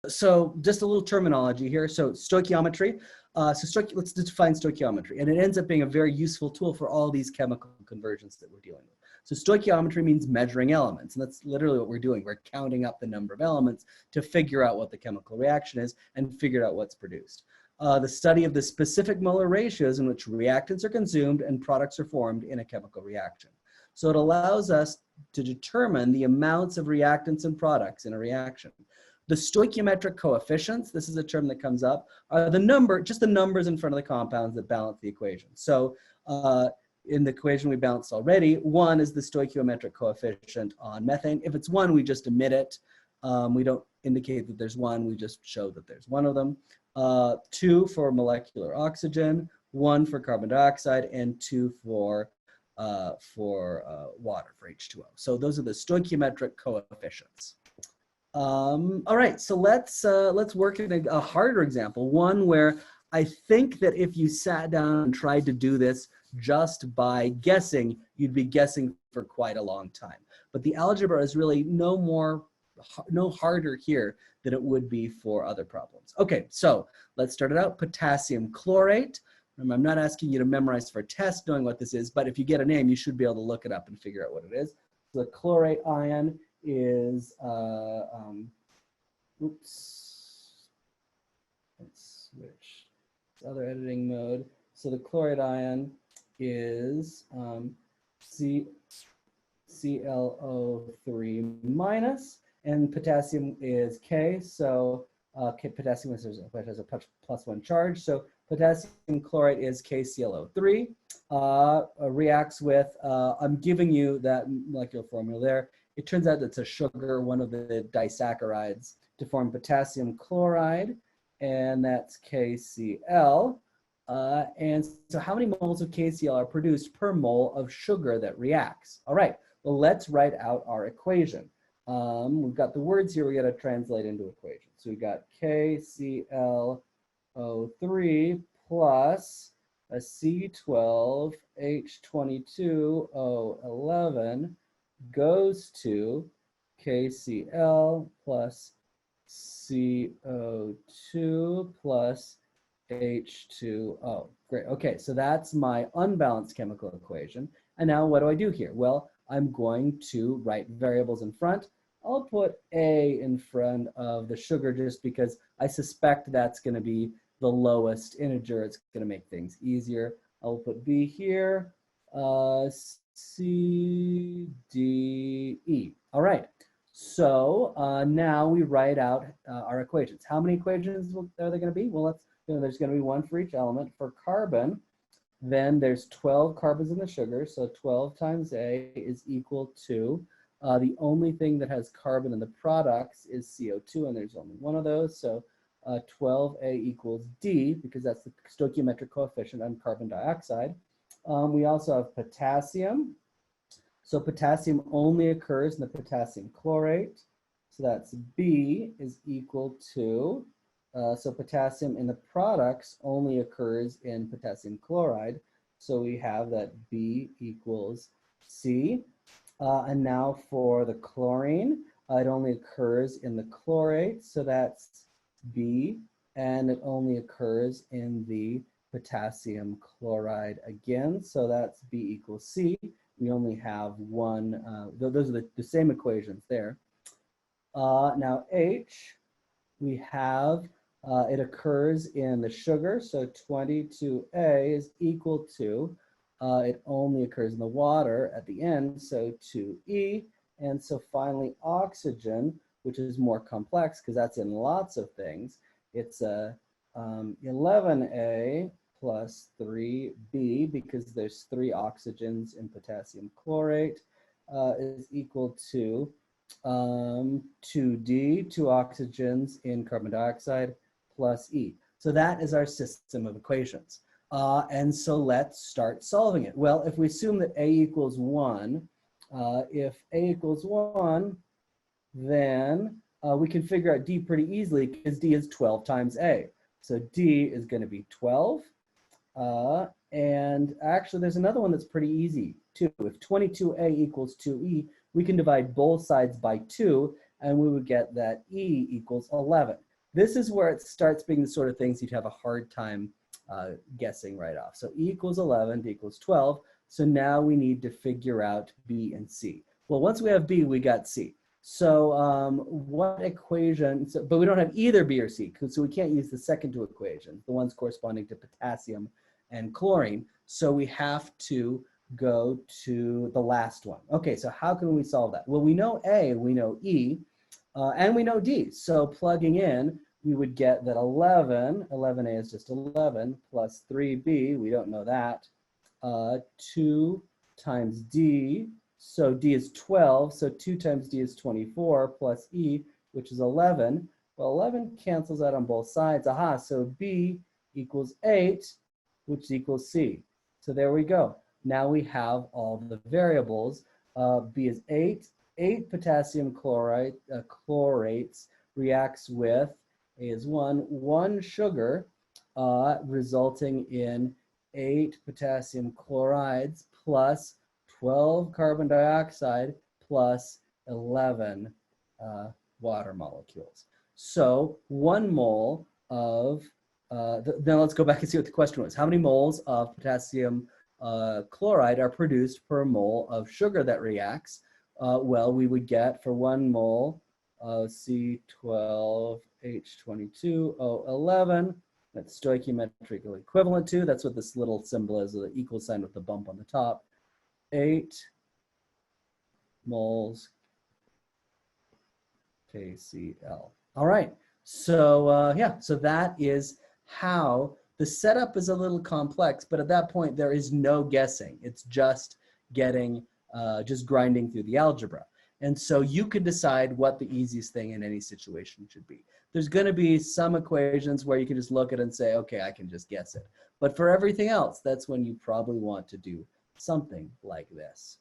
So just a little terminology here. So stoichiometry. Let's define stoichiometry. And it ends up being a very useful tool for all these chemical conversions that we're dealing with. So stoichiometry means measuring elements. And that's literally what we're doing. We're counting up the number of elements to figure out what the chemical reaction is and figure out what's produced. The study of the specific molar ratios in which reactants are consumed and products are formed in a chemical reaction. So it allows us to determine the amounts of reactants and products in a reaction. The stoichiometric coefficients, this is a term that comes up, are just the numbers in front of the compounds that balance the equation. So in the equation we balanced already, 1 is the stoichiometric coefficient on methane. If it's 1, we just omit it. We don't indicate that there's 1, we just show that there's one of them. 2 for molecular oxygen, 1 for carbon dioxide, and 2 for water, for H2O. So those are the stoichiometric coefficients. All right, so let's work at a harder example, one where I think that if you sat down and tried to do this just by guessing, you'd be guessing for quite a long time. But the algebra is really no harder here than it would be for other problems. Okay, so let's start it out. Potassium chlorate. I'm not asking you to memorize for a test knowing what this is, but if you get a name, you should be able to look it up and figure out what it is. So the chlorate ion is, oops, let's switch this other editing mode. So the chloride ion is ClO3 minus, and potassium is K, so potassium has a +1 charge, so potassium chloride is KClO3, reacts with, I'm giving you that molecular formula there. It turns out it's a sugar, one of the disaccharides, to form potassium chloride, and that's KCl. And so how many moles of KCl are produced per mole of sugar that reacts? All right, well, let's write out our equation. We've got the words here we got to translate into equations. So we got KClO3 plus a C12H22O11 goes to KCl plus CO2 plus H2O. Great. Okay, so that's my unbalanced chemical equation. And now what do I do here? Well, I'm going to write variables in front. I'll put A in front of the sugar just because I suspect that's going to be the lowest integer. It's going to make things easier. I'll put B here, C, D, E. All right. So now we write out our equations. How many equations are there going to be? Well, there's going to be one for each element. For carbon, then there's 12 carbons in the sugar, so 12 times A is equal to, the only thing that has carbon in the products is CO2, and there's only one of those, so 12A equals D, because that's the stoichiometric coefficient on carbon dioxide. We also have potassium. So potassium only occurs in the potassium chlorate, so that's B is equal to, so potassium in the products only occurs in potassium chloride. So we have that B equals C. And now for the chlorine, it only occurs in the chlorate. So that's B. And it only occurs in the potassium chloride again. So that's B equals C. We only have one. Those are the same equations there. Now H, we have it occurs in the sugar, so 22A is equal to, it only occurs in the water at the end, so 2E. And so finally oxygen, which is more complex because that's in lots of things, it's 11A plus 3B, because there's 3 oxygens in potassium chlorate, is equal to 2D, 2 oxygens in carbon dioxide, plus E. So that is our system of equations. And so let's start solving it. Well, if we assume that A equals 1, if A equals 1, then we can figure out D pretty easily because D is 12 times A. So D is going to be 12. And actually, there's another one that's pretty easy too. If 22A equals 2E, we can divide both sides by 2, and we would get that E equals 11. this is where it starts being the sort of things you'd have a hard time guessing right off. So E equals 11, D equals 12. So now we need to figure out B and C. Well, once we have B, we got C. So what equation, but we don't have either B or C, so we can't use the second two equations, the ones corresponding to potassium and chlorine. So we have to go to the last one. Okay, so how can we solve that? Well, we know A, we know E, and we know D. So plugging in, we would get that 11A is just 11, plus 3B, we don't know that, 2 times D, so D is 12, so 2 times D is 24, plus E, which is 11. Well, 11 cancels out on both sides. Aha, so B equals 8, which equals C. So there we go. Now we have all the variables. B is 8. 8 potassium chloride, chlorates reacts with, A is 1 sugar, resulting in 8 potassium chlorides plus 12 carbon dioxide plus 11 water molecules. So 1 mole of, then let's go back and see what the question was. How many moles of potassium chloride are produced per mole of sugar that reacts? Well, we would get for 1 mole of C12H22O11, that's stoichiometrically equivalent to, that's what this little symbol is, the equal sign with the bump on the top, 8 moles KCl. All right, so yeah, so that is how the setup is a little complex, but at that point there is no guessing. It's just getting, just grinding through the algebra. And so you can decide what the easiest thing in any situation should be. There's going to be some equations where you can just look at it and say, okay, I can just guess it. But for everything else, that's when you probably want to do something like this.